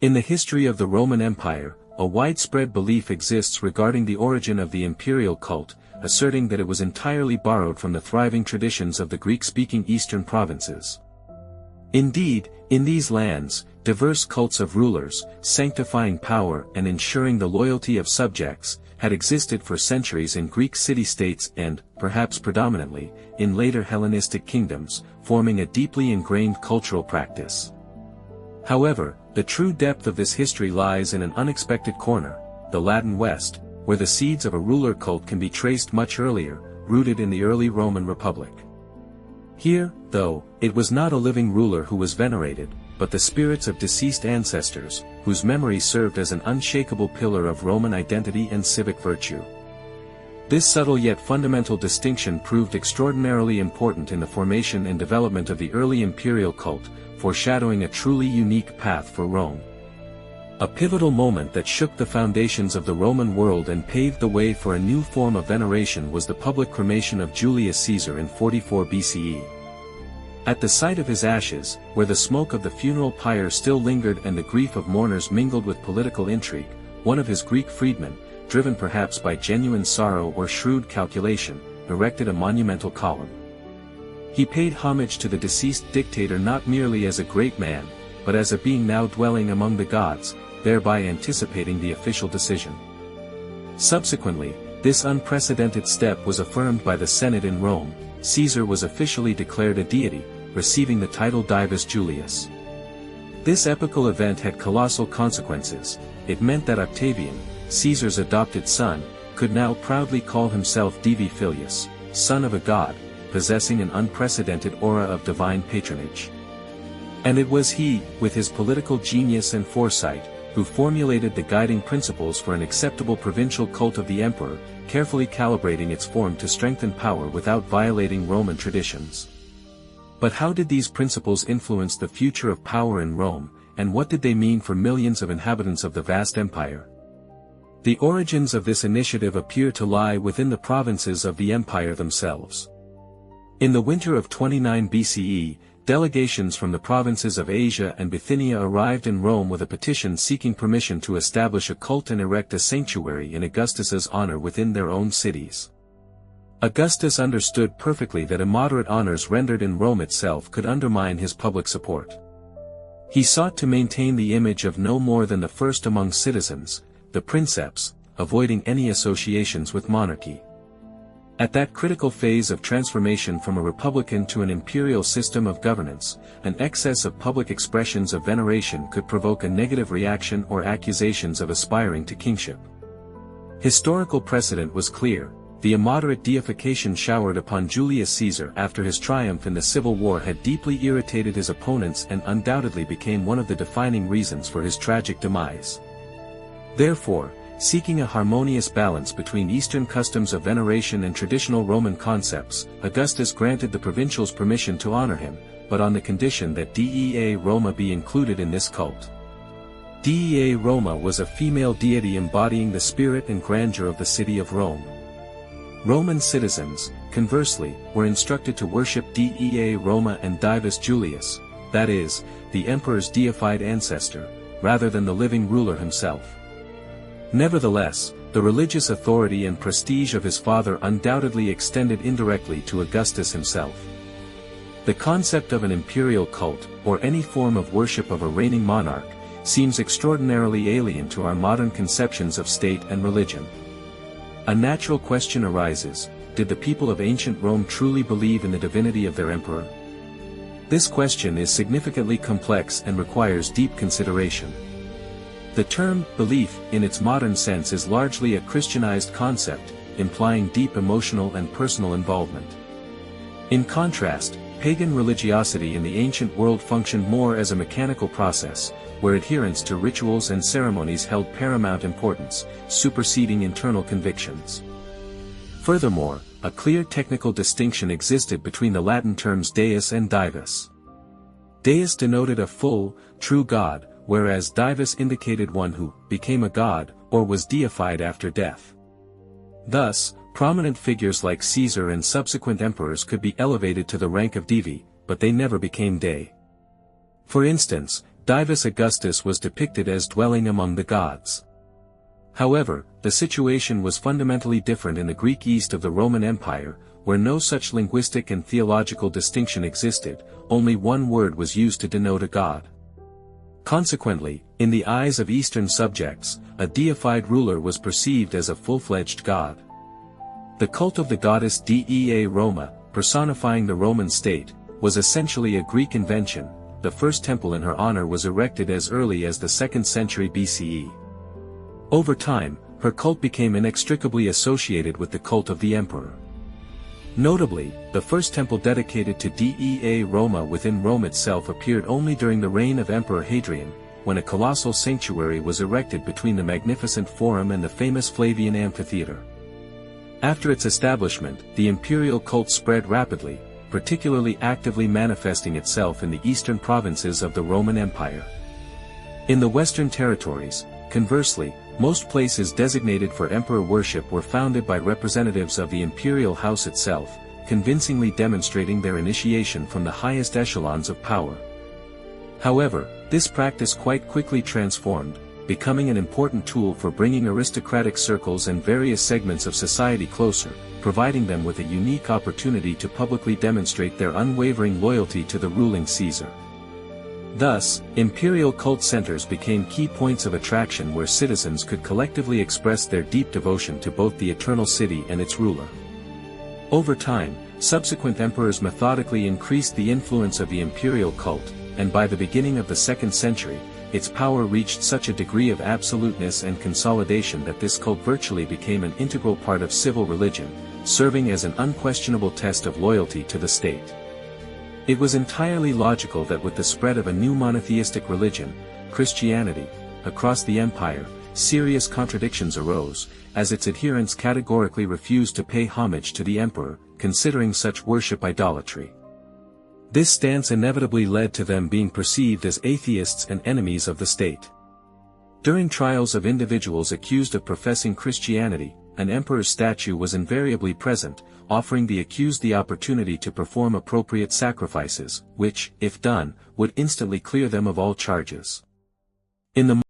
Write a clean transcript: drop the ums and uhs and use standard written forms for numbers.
In the history of the Roman Empire, a widespread belief exists regarding the origin of the imperial cult, asserting that it was entirely borrowed from the thriving traditions of the Greek-speaking eastern provinces. Indeed, in these lands, diverse cults of rulers, sanctifying power and ensuring the loyalty of subjects, had existed for centuries in Greek city-states and, perhaps predominantly, in later Hellenistic kingdoms, forming a deeply ingrained cultural practice. However, the true depth of this history lies in an unexpected corner, the Latin West, where the seeds of a ruler cult can be traced much earlier, rooted in the early Roman Republic. Here, though, it was not a living ruler who was venerated, but the spirits of deceased ancestors, whose memory served as an unshakable pillar of Roman identity and civic virtue. This subtle yet fundamental distinction proved extraordinarily important in the formation and development of the early imperial cult, foreshadowing a truly unique path for Rome. A pivotal moment that shook the foundations of the Roman world and paved the way for a new form of veneration was the public cremation of Julius Caesar in 44 BCE. At the site of his ashes, where the smoke of the funeral pyre still lingered and the grief of mourners mingled with political intrigue, one of his Greek freedmen, driven perhaps by genuine sorrow or shrewd calculation, erected a monumental column. He paid homage to the deceased dictator not merely as a great man, but as a being now dwelling among the gods, thereby anticipating the official decision. Subsequently, this unprecedented step was affirmed by the Senate in Rome. Caesar was officially declared a deity, receiving the title Divus Julius. This epical event had colossal consequences. It meant that Octavian, Caesar's adopted son, could now proudly call himself Divi Filius, son of a god, possessing an unprecedented aura of divine patronage. And it was he, with his political genius and foresight, who formulated the guiding principles for an acceptable provincial cult of the emperor, carefully calibrating its form to strengthen power without violating Roman traditions. But how did these principles influence the future of power in Rome, and what did they mean for millions of inhabitants of the vast empire? The origins of this initiative appear to lie within the provinces of the empire themselves. In the winter of 29 BCE, delegations from the provinces of Asia and Bithynia arrived in Rome with a petition seeking permission to establish a cult and erect a sanctuary in Augustus's honor within their own cities. Augustus understood perfectly that immoderate honors rendered in Rome itself could undermine his public support. He sought to maintain the image of no more than the first among citizens, the princeps, avoiding any associations with monarchy. At that critical phase of transformation from a republican to an imperial system of governance, an excess of public expressions of veneration could provoke a negative reaction or accusations of aspiring to kingship. Historical precedent was clear. The immoderate deification showered upon Julius Caesar after his triumph in the Civil War had deeply irritated his opponents and undoubtedly became one of the defining reasons for his tragic demise. Therefore, seeking a harmonious balance between Eastern customs of veneration and traditional Roman concepts, Augustus granted the provincials permission to honor him, but on the condition that Dea Roma be included in this cult. Dea Roma was a female deity embodying the spirit and grandeur of the city of Rome. Roman citizens, conversely, were instructed to worship Dea Roma and Divus Julius, that is, the emperor's deified ancestor, rather than the living ruler himself. Nevertheless, the religious authority and prestige of his father undoubtedly extended indirectly to Augustus himself. The concept of an imperial cult, or any form of worship of a reigning monarch, seems extraordinarily alien to our modern conceptions of state and religion. A natural question arises: did the people of ancient Rome truly believe in the divinity of their emperor? This question is significantly complex and requires deep consideration. The term belief in its modern sense is largely a Christianized concept, implying deep emotional and personal involvement. In contrast, pagan religiosity in the ancient world functioned more as a mechanical process, where adherence to rituals and ceremonies held paramount importance, superseding internal convictions. Furthermore, a clear technical distinction existed between the Latin terms deus and divus. Deus denoted a full, true god, whereas divus indicated one who became a god, or was deified after death. Thus, prominent figures like Caesar and subsequent emperors could be elevated to the rank of divi, but they never became dei. For instance, Divus Augustus was depicted as dwelling among the gods. However, the situation was fundamentally different in the Greek East of the Roman Empire, where no such linguistic and theological distinction existed, only one word was used to denote a god. Consequently, in the eyes of Eastern subjects, a deified ruler was perceived as a full-fledged god. The cult of the goddess Dea Roma, personifying the Roman state, was essentially a Greek invention. The first temple in her honor was erected as early as the 2nd century BCE. Over time, her cult became inextricably associated with the cult of the emperor. Notably, the first temple dedicated to Dea Roma within Rome itself appeared only during the reign of Emperor Hadrian, when a colossal sanctuary was erected between the magnificent Forum and the famous Flavian Amphitheater. After its establishment, the imperial cult spread rapidly, particularly actively manifesting itself in the eastern provinces of the Roman Empire. In the western territories, conversely, most places designated for emperor worship were founded by representatives of the imperial house itself, convincingly demonstrating their initiation from the highest echelons of power. However, this practice quite quickly transformed, becoming an important tool for bringing aristocratic circles and various segments of society closer, providing them with a unique opportunity to publicly demonstrate their unwavering loyalty to the ruling Caesar. Thus, imperial cult centers became key points of attraction where citizens could collectively express their deep devotion to both the eternal city and its ruler. Over time, subsequent emperors methodically increased the influence of the imperial cult, and by the beginning of the 2nd century, its power reached such a degree of absoluteness and consolidation that this cult virtually became an integral part of civil religion, serving as an unquestionable test of loyalty to the state. It was entirely logical that with the spread of a new monotheistic religion, Christianity, across the empire, serious contradictions arose, as its adherents categorically refused to pay homage to the emperor, considering such worship idolatry. This stance inevitably led to them being perceived as atheists and enemies of the state. During trials of individuals accused of professing Christianity, an emperor's statue was invariably present, offering the accused the opportunity to perform appropriate sacrifices, which, if done, would instantly clear them of all charges. In the